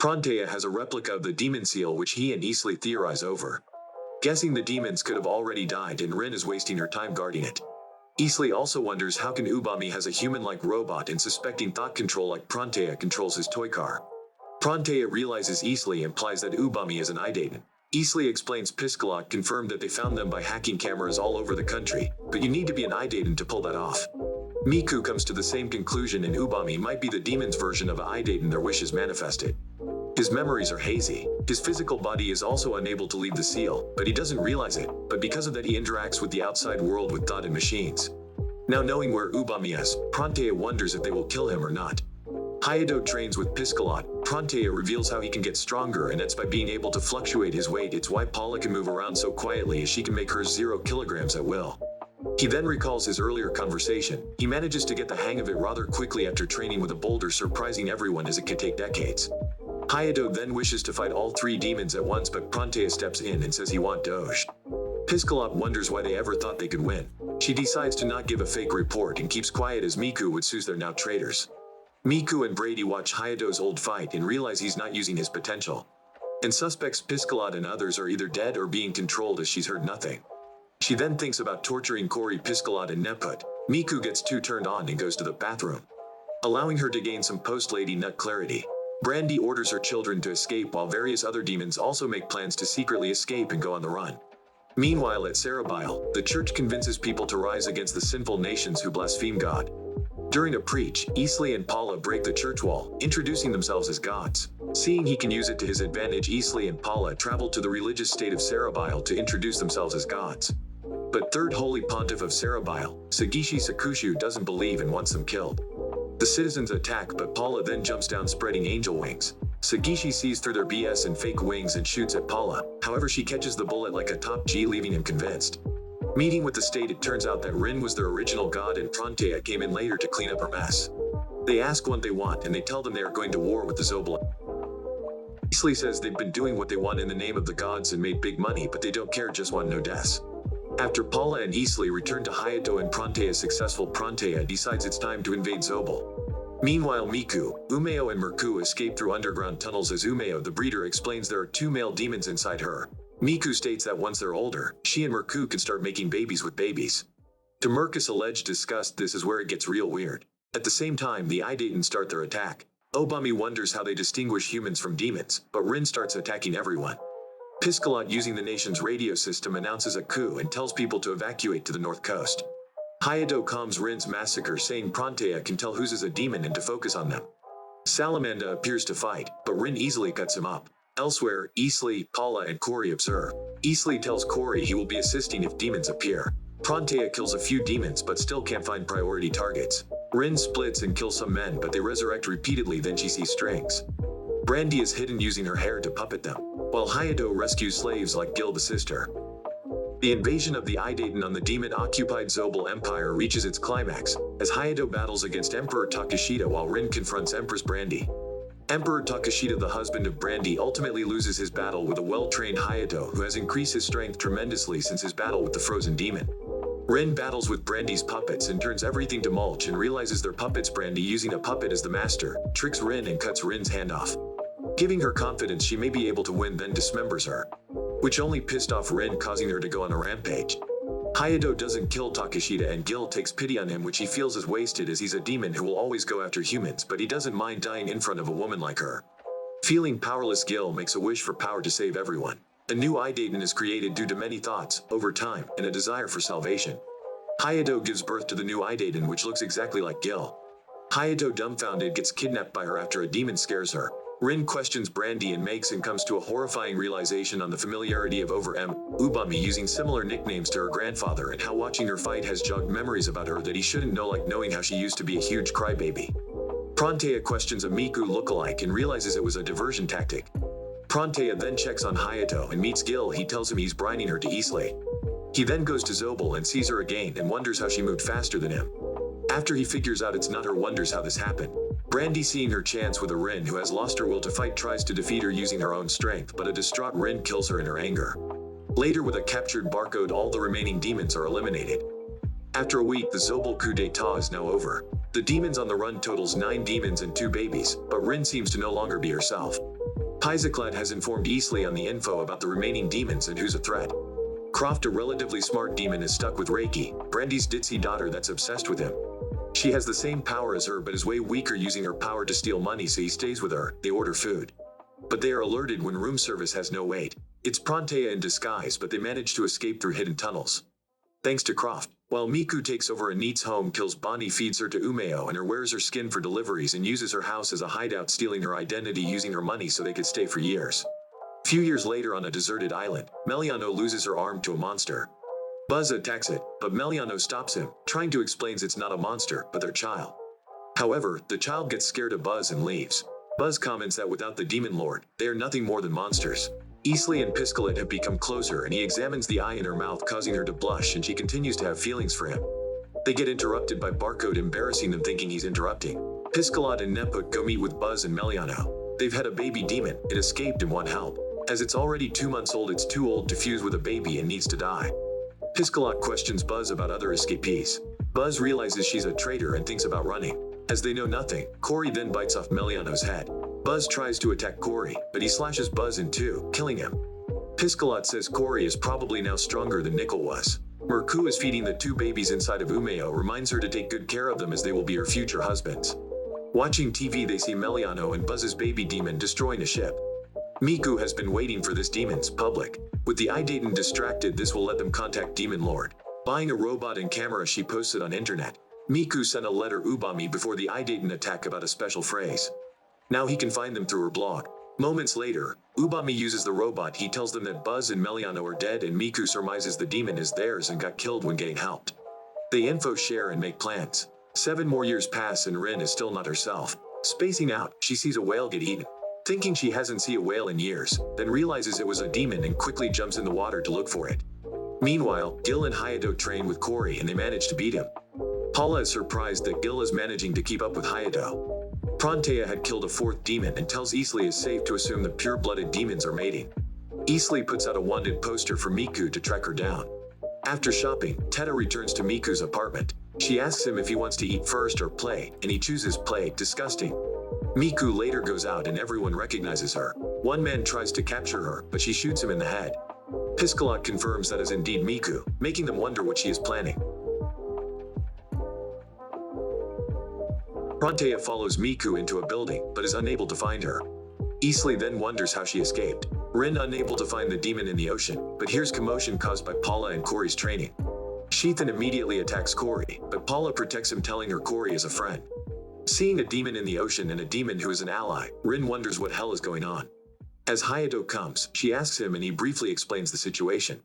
Prontea has a replica of the demon seal which he and Isli theorize over. Guessing the demons could have already died and Rin is wasting her time guarding it. Isli also wonders how can Ubami has a human-like robot and suspecting thought control like Prontea controls his toy car. Prontea realizes Isli implies that Ubami is an Idaten. Isli explains Piscalat confirmed that they found them by hacking cameras all over the country, but you need to be an Idaten to pull that off. Miku comes to the same conclusion and Ubami might be the demon's version of an Idaten their wishes manifested. His memories are hazy. His physical body is also unable to leave the seal, but he doesn't realize it, but because of that he interacts with the outside world with thought and machines. Now knowing where Ubami is, Prontea wonders if they will kill him or not. Hayato trains with Piscalat. Prontea reveals how he can get stronger and that's by being able to fluctuate his weight. It's why Paula can move around so quietly as she can make hers 0 kilograms at will. He then recalls his earlier conversation. He manages to get the hang of it rather quickly after training with a boulder, surprising everyone as it can take decades. Hayato then wishes to fight all 3 demons at once, but Prontea steps in and says he wants Doge. Piscalat wonders why they ever thought they could win. She decides to not give a fake report and keeps quiet as Miku would sue their now traitors. Miku and Brady watch Hayato's old fight and realize he's not using his potential. And suspects Piscalat and others are either dead or being controlled as she's heard nothing. She then thinks about torturing Cory, Piscalat and Neput. Miku gets too turned on and goes to the bathroom, allowing her to gain some post-Lady Nut clarity. Brandy orders her children to escape while various other demons also make plans to secretly escape and go on the run. Meanwhile at Sarabile, the church convinces people to rise against the sinful nations who blaspheme God. During a preach, Isli and Paula break the church wall, introducing themselves as gods. Seeing he can use it to his advantage, Isli and Paula travel to the religious state of Sarabile to introduce themselves as gods. But Third Holy Pontiff of Sarabile, Sagishi Sakushu, doesn't believe and wants them killed. The citizens attack, but Paula then jumps down spreading angel wings. Sagishi sees through their BS and fake wings and shoots at Paula. However, she catches the bullet like a top G, leaving him convinced. Meeting with the state, it turns out that Rin was their original god and Prontea came in later to clean up her mess. They ask what they want and they tell them they are going to war with the Zobel. Isli says they've been doing what they want in the name of the gods and made big money, but they don't care, just want no deaths. After Paula and Isli return to Hayato and Prontea is successful, Prontea decides it's time to invade Zobel. Meanwhile, Miku, Umeo and Murku escape through underground tunnels as Umeo the breeder explains there are 2 male demons inside her. Miku states that once they're older, she and Murku can start making babies with babies. To Murkus' alleged disgust, this is where it gets real weird. At the same time, the Idaten start their attack. Obami wonders how they distinguish humans from demons, but Rin starts attacking everyone. Piscalat, using the nation's radio system, announces a coup and tells people to evacuate to the north coast. Hayato calms Rin's massacre, saying Prontea can tell who's a demon and to focus on them. Salamanda appears to fight, but Rin easily cuts him up. Elsewhere, Isli, Paula and Cory observe. Isli tells Cory he will be assisting if demons appear. Prontea kills a few demons but still can't find priority targets. Rin splits and kills some men, but they resurrect repeatedly, then she sees strings. Brandy is hidden using her hair to puppet them, while Hayato rescues slaves like Gil the sister. The invasion of the Idaten on the demon-occupied Zobel Empire reaches its climax, as Hayato battles against Emperor Takashita while Rin confronts Empress Brandy. Emperor Takashita, the husband of Brandy, ultimately loses his battle with a well-trained Hayato who has increased his strength tremendously since his battle with the frozen demon. Rin battles with Brandy's puppets and turns everything to mulch and realizes their puppets. Brandy, using a puppet as the master, tricks Rin and cuts Rin's hand off. Giving her confidence she may be able to win, then dismembers her, which only pissed off Rin, causing her to go on a rampage. Hayato doesn't kill Takashita and Gil takes pity on him, which he feels is wasted as he's a demon who will always go after humans, but he doesn't mind dying in front of a woman like her. Feeling powerless, Gil makes a wish for power to save everyone. A new Idaten is created due to many thoughts, over time, and a desire for salvation. Hayato gives birth to the new Idaten, which looks exactly like Gil. Hayato, dumbfounded, gets kidnapped by her after a demon scares her. Rin questions Brandy and makes and comes to a horrifying realization on the familiarity of Ubami using similar nicknames to her grandfather and how watching her fight has jogged memories about her that he shouldn't know, like knowing how she used to be a huge crybaby. Prontea questions a Miku lookalike and realizes it was a diversion tactic. Prontea then checks on Hayato and meets Gil. He tells him he's brining her to Isli. He then goes to Zobel and sees her again and wonders how she moved faster than him. After he figures out it's not her, wonders how this happened. Brandy, seeing her chance with a Rin who has lost her will to fight, tries to defeat her using her own strength, but a distraught Rin kills her in her anger. Later, with a captured barcode, all the remaining demons are eliminated. After a week, the Zobel coup d'etat is now over. The demons on the run totals 9 demons and 2 babies, but Rin seems to no longer be herself. Heiseklat has informed Easley on the info about the remaining demons and who's a threat. Croft, a relatively smart demon, is stuck with Reiki, Brandy's ditzy daughter that's obsessed with him. She has the same power as her but is way weaker, using her power to steal money, so he stays with her. They order food, but they are alerted when room service has no wait. It's Prantea in disguise, but they manage to escape through hidden tunnels. Thanks to Croft. While Miku takes over Anit's home, kills Bonnie, feeds her to Umeo, and her wears her skin for deliveries and uses her house as a hideout, stealing her identity using her money so they could stay for years. Few years later, on a deserted island, Meliano loses her arm to a monster. Buzz attacks it, but Meliano stops him, trying to explain it's not a monster, but their child. However, the child gets scared of Buzz and leaves. Buzz comments that without the Demon Lord, they are nothing more than monsters. Easley and Piscalet have become closer, and he examines the eye in her mouth, causing her to blush, and she continues to have feelings for him. They get interrupted by Barcode, embarrassing them, thinking he's interrupting. Piscalet and Neput go meet with Buzz and Meliano. They've had a baby demon, it escaped and want help. As it's already 2 months old, it's too old to fuse with a baby and needs to die. Piscalet questions Buzz about other escapees. Buzz realizes she's a traitor and thinks about running. As they know nothing, Corey then bites off Meliano's head. Buzz tries to attack Corey, but he slashes Buzz in two, killing him. Piscalet says Corey is probably now stronger than Nickel was. Merku is feeding the 2 babies inside of Umeo, reminds her to take good care of them as they will be her future husbands. Watching TV, they see Meliano and Buzz's baby demon destroying a ship. Miku has been waiting for this demon's public. With the Idaten distracted, this will let them contact Demon Lord. Buying a robot and camera, she posted on internet. Miku sent a letter Ubami before the Idaten attack about a special phrase. Now he can find them through her blog. Moments later, Ubami uses the robot. He tells them that Buzz and Meliano are dead, and Miku surmises the demon is theirs and got killed when getting helped. They info share and make plans. 7 more years pass and Rin is still not herself. Spacing out, she sees a whale get eaten. Thinking she hasn't seen a whale in years, then realizes it was a demon and quickly jumps in the water to look for it. Meanwhile, Gil and Hayato train with Corey and they manage to beat him. Paula is surprised that Gil is managing to keep up with Hayato. Prantea had killed a 4th demon and tells Easley it's safe to assume the pure-blooded demons are mating. Easley puts out a wanted poster for Miku to track her down. After shopping, Teta returns to Miku's apartment. She asks him if he wants to eat first or play, and he chooses play. Disgusting. Miku later goes out and everyone recognizes her. One man tries to capture her, but she shoots him in the head. Piscalet confirms that is indeed Miku, making them wonder what she is planning. Prantea follows Miku into a building, but is unable to find her. Easley then wonders how she escaped. Rin unable to find the demon in the ocean, but hears commotion caused by Paula and Corey's training. Sheathan immediately attacks Corey, but Paula protects him, telling her Corey is a friend. Seeing a demon in the ocean and a demon who is an ally, Rin wonders what hell is going on. As Hayato comes, she asks him and he briefly explains the situation.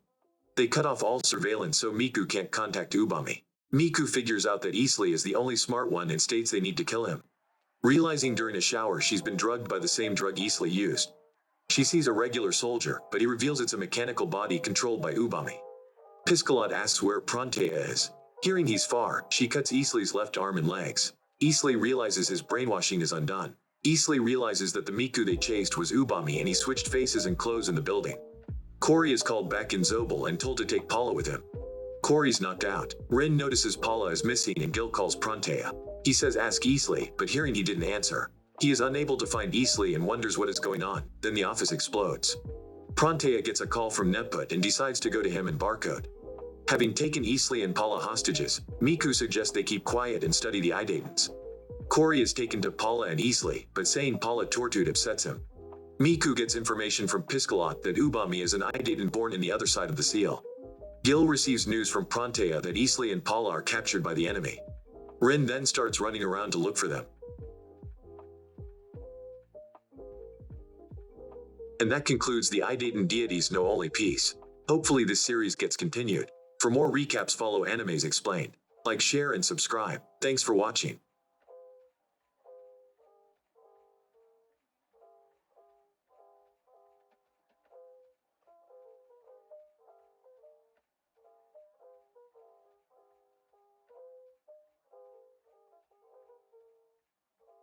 They cut off all surveillance so Miku can't contact Ubami. Miku figures out that Easley is the only smart one and states they need to kill him. Realizing during a shower she's been drugged by the same drug Easley used. She sees a regular soldier, but he reveals it's a mechanical body controlled by Ubami. Piscalet asks where Prantea is. Hearing he's far, she cuts Easley's left arm and legs. Easley realizes his brainwashing is undone. Easley realizes that the Miku they chased was Ubami and he switched faces and clothes in the building. Corey is called back in Zobel and told to take Paula with him. Corey's knocked out. Rin notices Paula is missing and Gil calls Prantea. He says ask Easley, but hearing he didn't answer. He is unable to find Easley and wonders what is going on. Then the office explodes. Prantea gets a call from Neput and decides to go to him and Barcode. Having taken Easley and Paula hostages, Miku suggests they keep quiet and study the Idatens. Corey is taken to Paula and Easley, but saying Paula tortured upsets him. Miku gets information from Piscalet that Ubami is an Idaten born in the other side of the seal. Gil receives news from Prantea that Easley and Paula are captured by the enemy. Rin then starts running around to look for them. And that concludes the Idaten Deities Know Only piece. Hopefully this series gets continued. For more recaps, follow Animes Explained. Like, share, and subscribe. Thanks for watching.